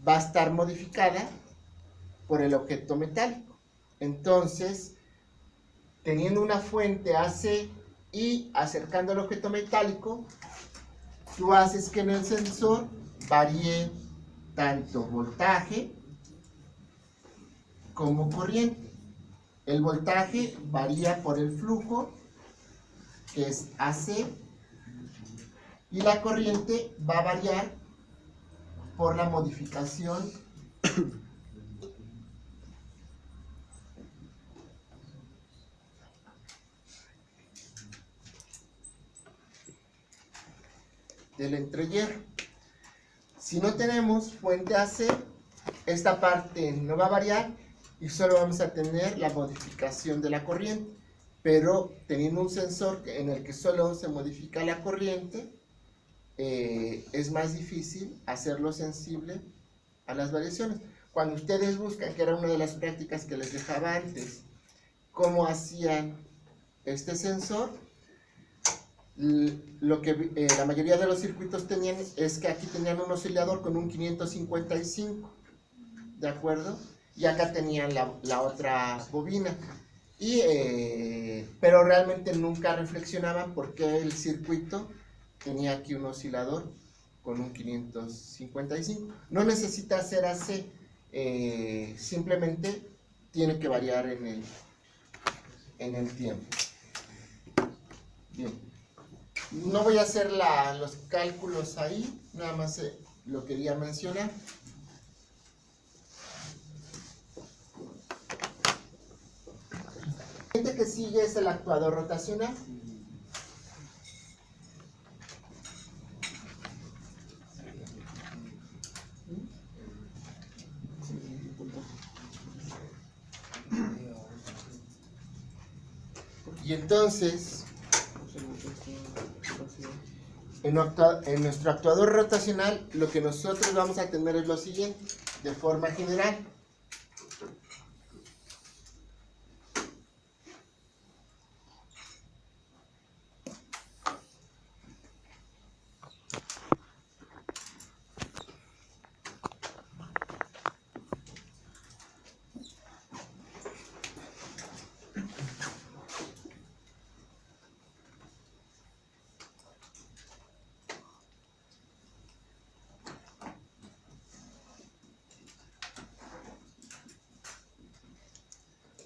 va a estar modificada por el objeto metálico. Entonces, teniendo una fuente AC y acercando al objeto metálico, tú haces que en el sensor varíe tanto voltaje como corriente. El voltaje varía por el flujo, que es AC, y la corriente va a variar por la modificación del entrehierro. Si no tenemos fuente AC, esta parte no va a variar y solo vamos a tener la modificación de la corriente. Pero teniendo un sensor en el que solo se modifica la corriente, es más difícil hacerlo sensible a las variaciones. Cuando ustedes buscan, que era una de las prácticas que les dejaba antes, cómo hacían este sensor, lo que la mayoría de los circuitos tenían es que aquí tenían un oscilador con un 555, ¿de acuerdo? Y acá tenían la otra bobina. Pero realmente nunca reflexionaban por qué el circuito tenía aquí un oscilador con un 555. No necesita ser AC, simplemente tiene que variar en el tiempo. Bien, no voy a hacer los cálculos ahí, nada más lo quería mencionar. El siguiente que sigue es el actuador rotacional. Y entonces, en nuestro actuador rotacional, lo que nosotros vamos a tener es lo siguiente, de forma general.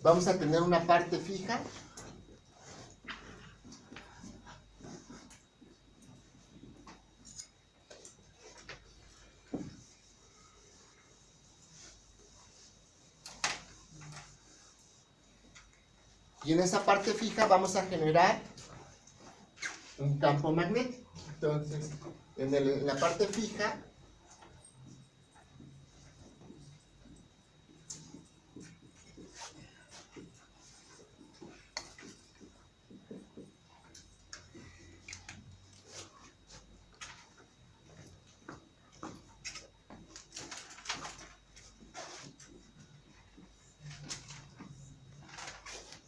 Vamos a tener una parte fija. Y en esa parte fija vamos a generar un campo magnético. Entonces, en la parte fija,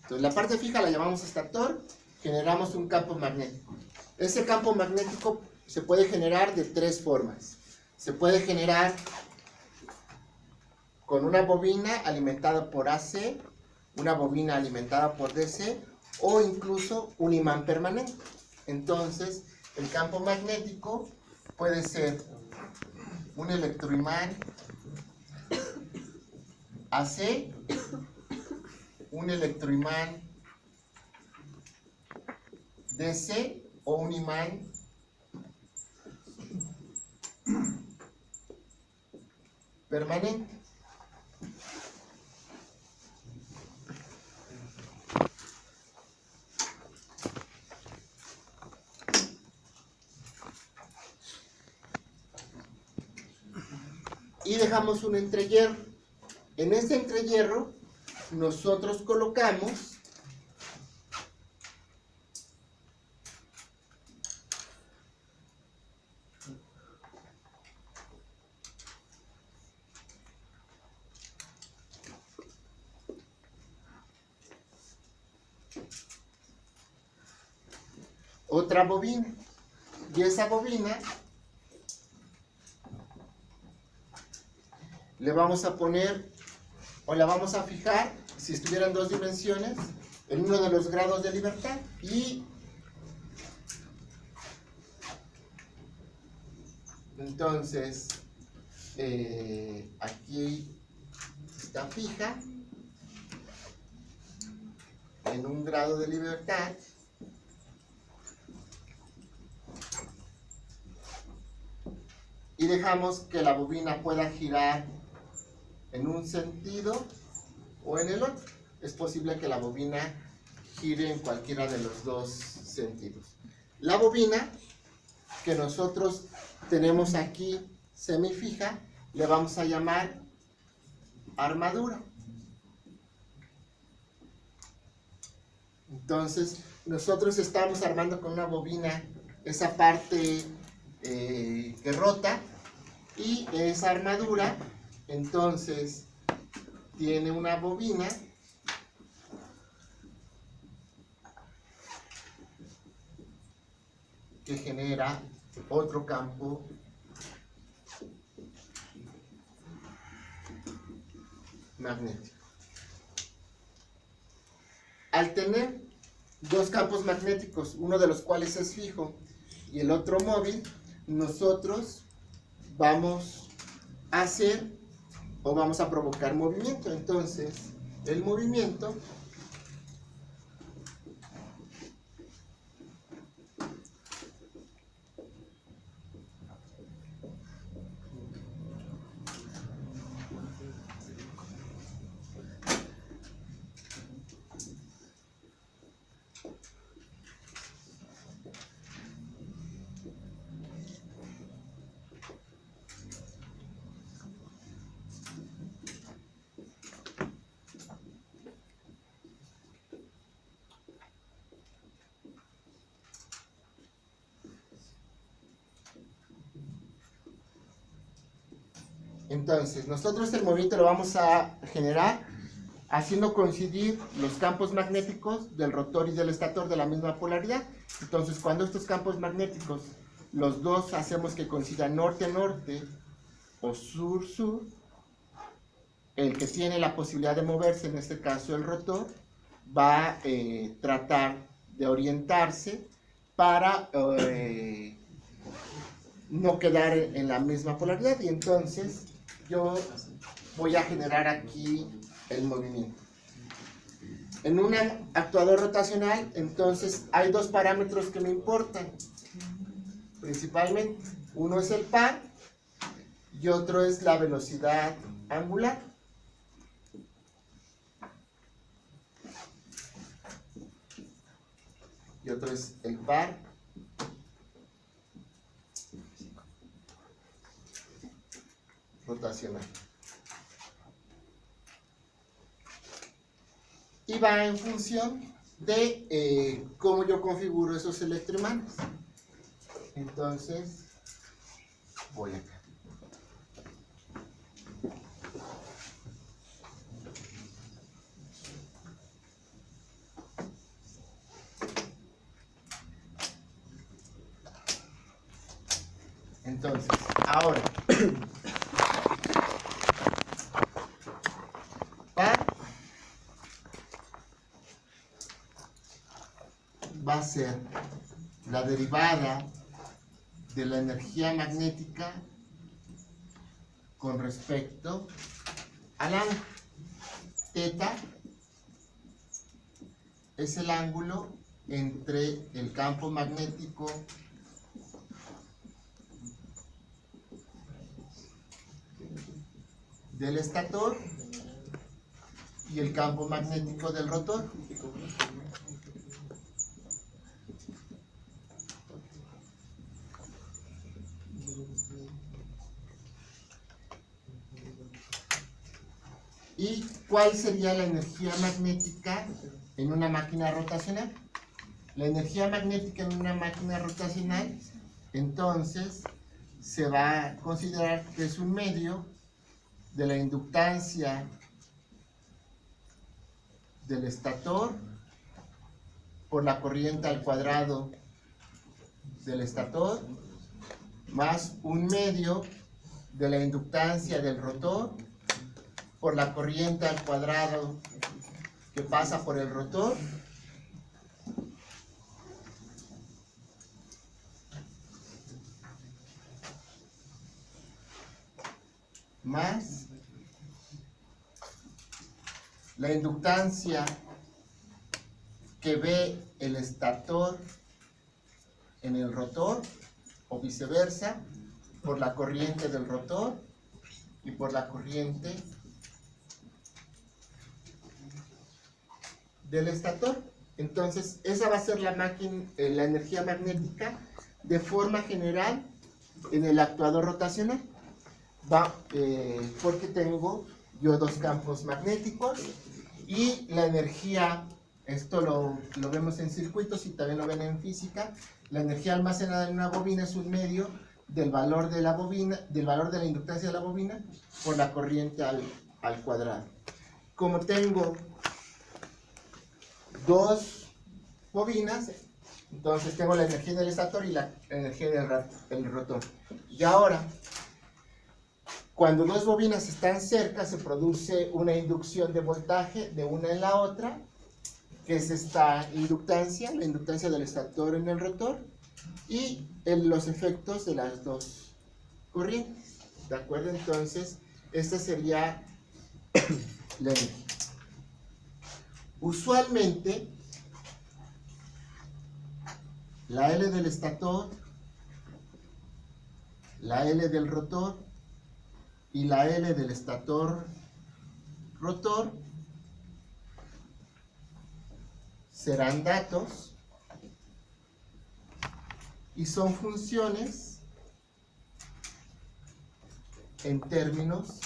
entonces la parte fija la llamamos estator, generamos un campo magnético. Ese campo magnético se puede generar de tres formas. Se puede generar con una bobina alimentada por AC, una bobina alimentada por DC o incluso un imán permanente. Entonces, el campo magnético puede ser un electroimán AC, un electroimán DC o un imán permanente. Y dejamos un entrehierro. En este entrehierro nosotros colocamos otra bobina, y esa bobina le vamos a poner, o la vamos a fijar, si estuviera en 2 dimensiones, en uno de los grados de libertad. Y entonces, aquí está fija en un grado de libertad. Y dejamos que la bobina pueda girar en un sentido o en el otro. Es posible que la bobina gire en cualquiera de los 2 sentidos. La bobina que nosotros tenemos aquí semifija, le vamos a llamar armadura. Entonces, nosotros estamos armando con una bobina esa parte que rota, y esa armadura entonces tiene una bobina que genera otro campo magnético. Al tener 2 campos magnéticos, uno de los cuales es fijo y el otro móvil, nosotros vamos a hacer o vamos a provocar movimiento. Entonces, el movimiento Entonces, nosotros el movimiento lo vamos a generar haciendo coincidir los campos magnéticos del rotor y del estator de la misma polaridad. Entonces, cuando estos campos magnéticos, los dos hacemos que coincidan norte-norte o sur-sur, el que tiene la posibilidad de moverse, en este caso el rotor, va a tratar de orientarse para no quedar en la misma polaridad, y entonces yo voy a generar aquí el movimiento. En un actuador rotacional, entonces hay 2 parámetros que me importan principalmente. Uno es el par y otro es la velocidad angular. Y otro es el par rotacional. Y va en función de cómo yo configuro esos electroimanes. Entonces, voy acá. Entonces, ahora, va a ser la derivada de la energía magnética con respecto al ángulo. Teta es el ángulo entre el campo magnético del estator y el campo magnético del rotor. ¿Y cuál sería la energía magnética en una máquina rotacional? La energía magnética en una máquina rotacional, entonces, se va a considerar que es un medio de la inductancia del estator por la corriente al cuadrado del estator más un medio de la inductancia del rotor por la corriente al cuadrado que pasa por el rotor más la inductancia que ve el estator en el rotor o viceversa por la corriente del rotor y por la corriente del estator. Entonces esa va a ser la energía magnética de forma general en el actuador rotacional. Porque tengo yo dos campos magnéticos y la energía, esto lo vemos en circuitos y también lo ven en física, la energía almacenada en una bobina es un medio del valor de la bobina, del valor de la inductancia de la bobina por la corriente al cuadrado. Como tengo dos bobinas, entonces tengo la energía del estator y la energía del rotor. Y ahora, cuando dos bobinas están cerca, se produce una inducción de voltaje de una en la otra, que es esta inductancia, la inductancia del estator en el rotor, y los efectos de las dos corrientes. ¿De acuerdo? Entonces, esta sería la energía. Usualmente, la L del estator, la L del rotor y la L del estator rotor serán datos y son funciones en términos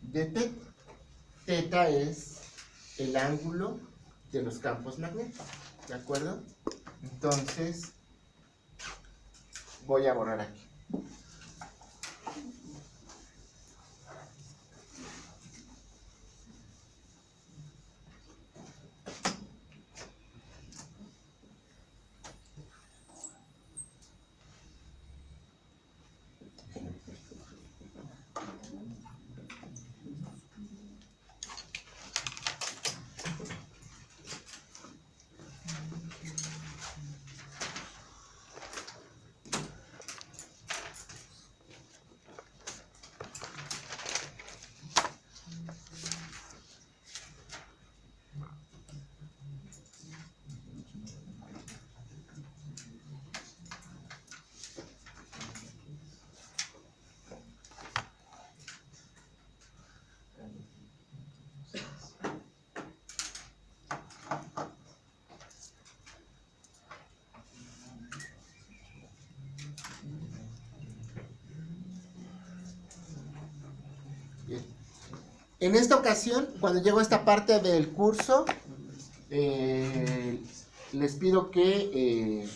de teta. Teta es el ángulo de los campos magnéticos, ¿de acuerdo? Entonces, voy a borrar aquí. En esta ocasión, cuando llego a esta parte del curso, les pido que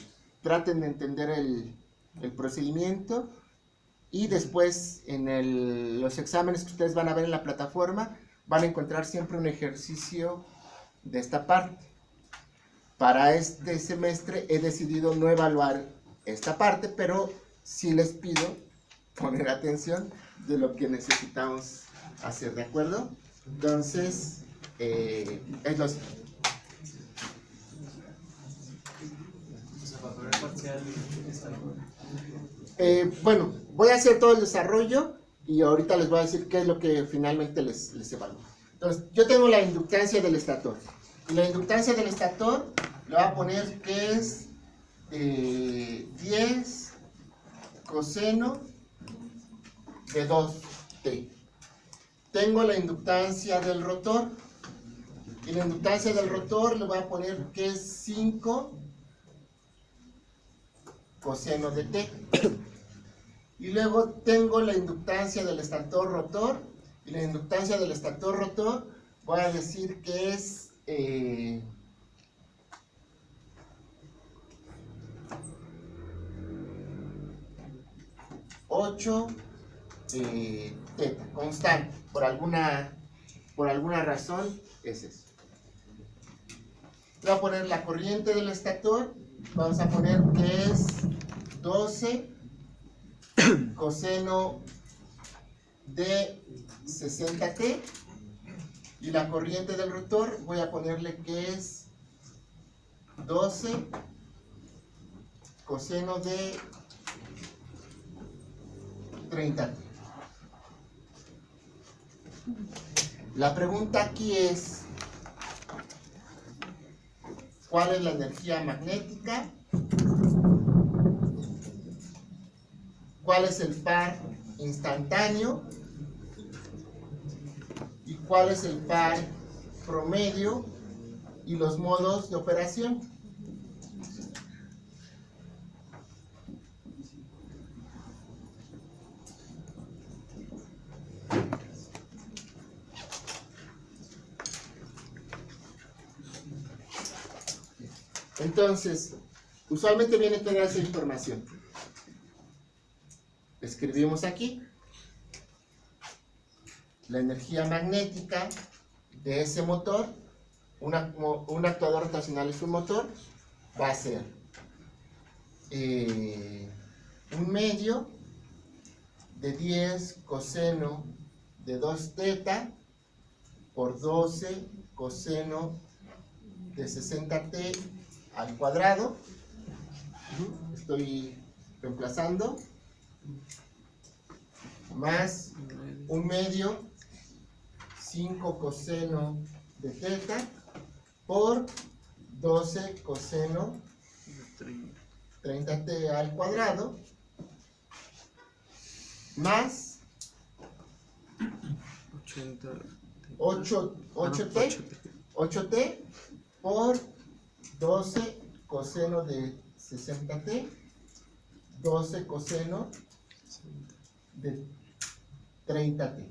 traten de entender el procedimiento y después en los exámenes que ustedes van a ver en la plataforma van a encontrar siempre un ejercicio de esta parte. Para este semestre he decidido no evaluar esta parte, pero sí les pido poner atención de lo que necesitamos hacer, ¿de acuerdo? Entonces, es lo siguiente. Bueno, voy a hacer todo el desarrollo y ahorita les voy a decir qué es lo que finalmente les evalúo. Entonces, yo tengo la inductancia del estator. Y la inductancia del estator le voy a poner que es 10 coseno de 2t. Tengo la inductancia del rotor. Y la inductancia del rotor le voy a poner que es 5 coseno de t. Y luego tengo la inductancia del estator rotor. Y la inductancia del estator rotor voy a decir que es 8 teta, constante. Por alguna razón es eso. Voy a poner la corriente del estator. Vamos a poner que es 2 12 coseno de 60t, y la corriente del rotor voy a ponerle que es 12 coseno de 30t. La pregunta aquí es, ¿cuál es la energía magnética? ¿Cuál es el par instantáneo? ¿Y cuál es el par promedio? Y los modos de operación. Entonces, usualmente viene toda esa información. Escribimos aquí la energía magnética de ese motor. Un actuador rotacional es un motor. Va a ser un medio de 10 coseno de 2 teta por 12 coseno de 60t al cuadrado. Estoy reemplazando, más un medio 5 coseno de teta por 12 coseno 30t al cuadrado, más 8t por 12 coseno de 60t, 12 coseno de 30t.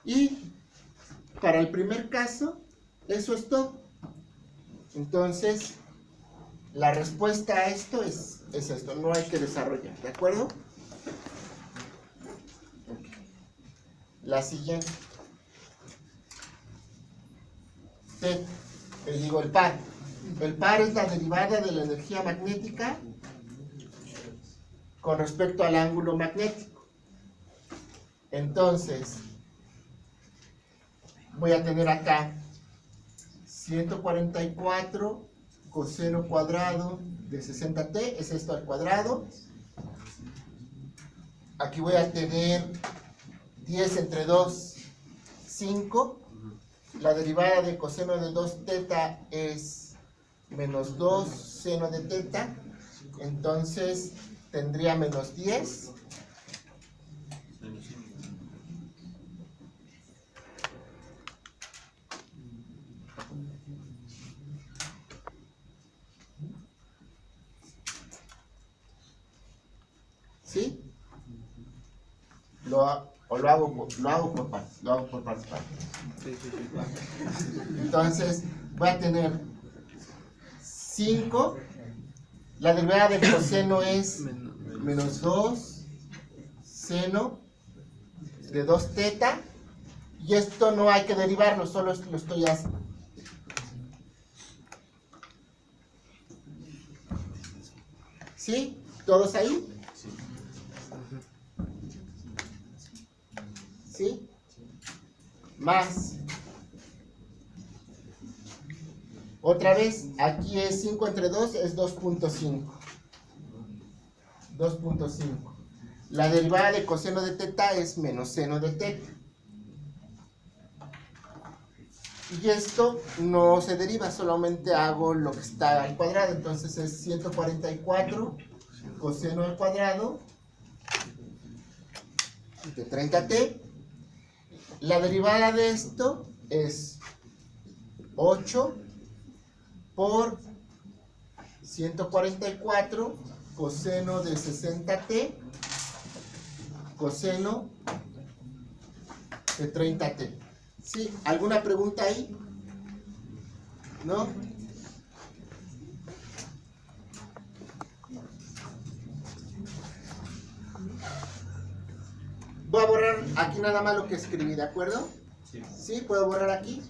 Y para el primer caso, eso es todo. Entonces, la respuesta a esto es esto, no hay que desarrollar, ¿de acuerdo? Okay. La siguiente. El par. El par es la derivada de la energía magnética con respecto al ángulo magnético. Entonces, voy a tener acá 144 coseno cuadrado de 60t, es esto al cuadrado. Aquí voy a tener 10 entre 2, 5. La derivada de coseno de 2 teta es menos 2 seno de teta. Entonces tendría menos 10. ¿Sí? Lo hago por partes. Entonces voy a tener 5. La derivada del coseno es menos 2 seno de 2 teta. Y esto no hay que derivarlo, solo lo estoy haciendo. ¿Sí? ¿Todos ahí? ¿Sí? Más. Otra vez, aquí es 5 entre 2, es 2.5. 2.5. La derivada de coseno de teta es menos seno de teta. Y esto no se deriva, solamente hago lo que está al cuadrado. Entonces es 144 coseno al cuadrado de 30t. La derivada de esto es 8 por 144 coseno de 60t coseno de 30t. ¿Sí? ¿Alguna pregunta ahí? ¿No? Voy a borrar aquí nada más lo que escribí, ¿de acuerdo? Sí. ¿Sí? ¿Puedo borrar aquí?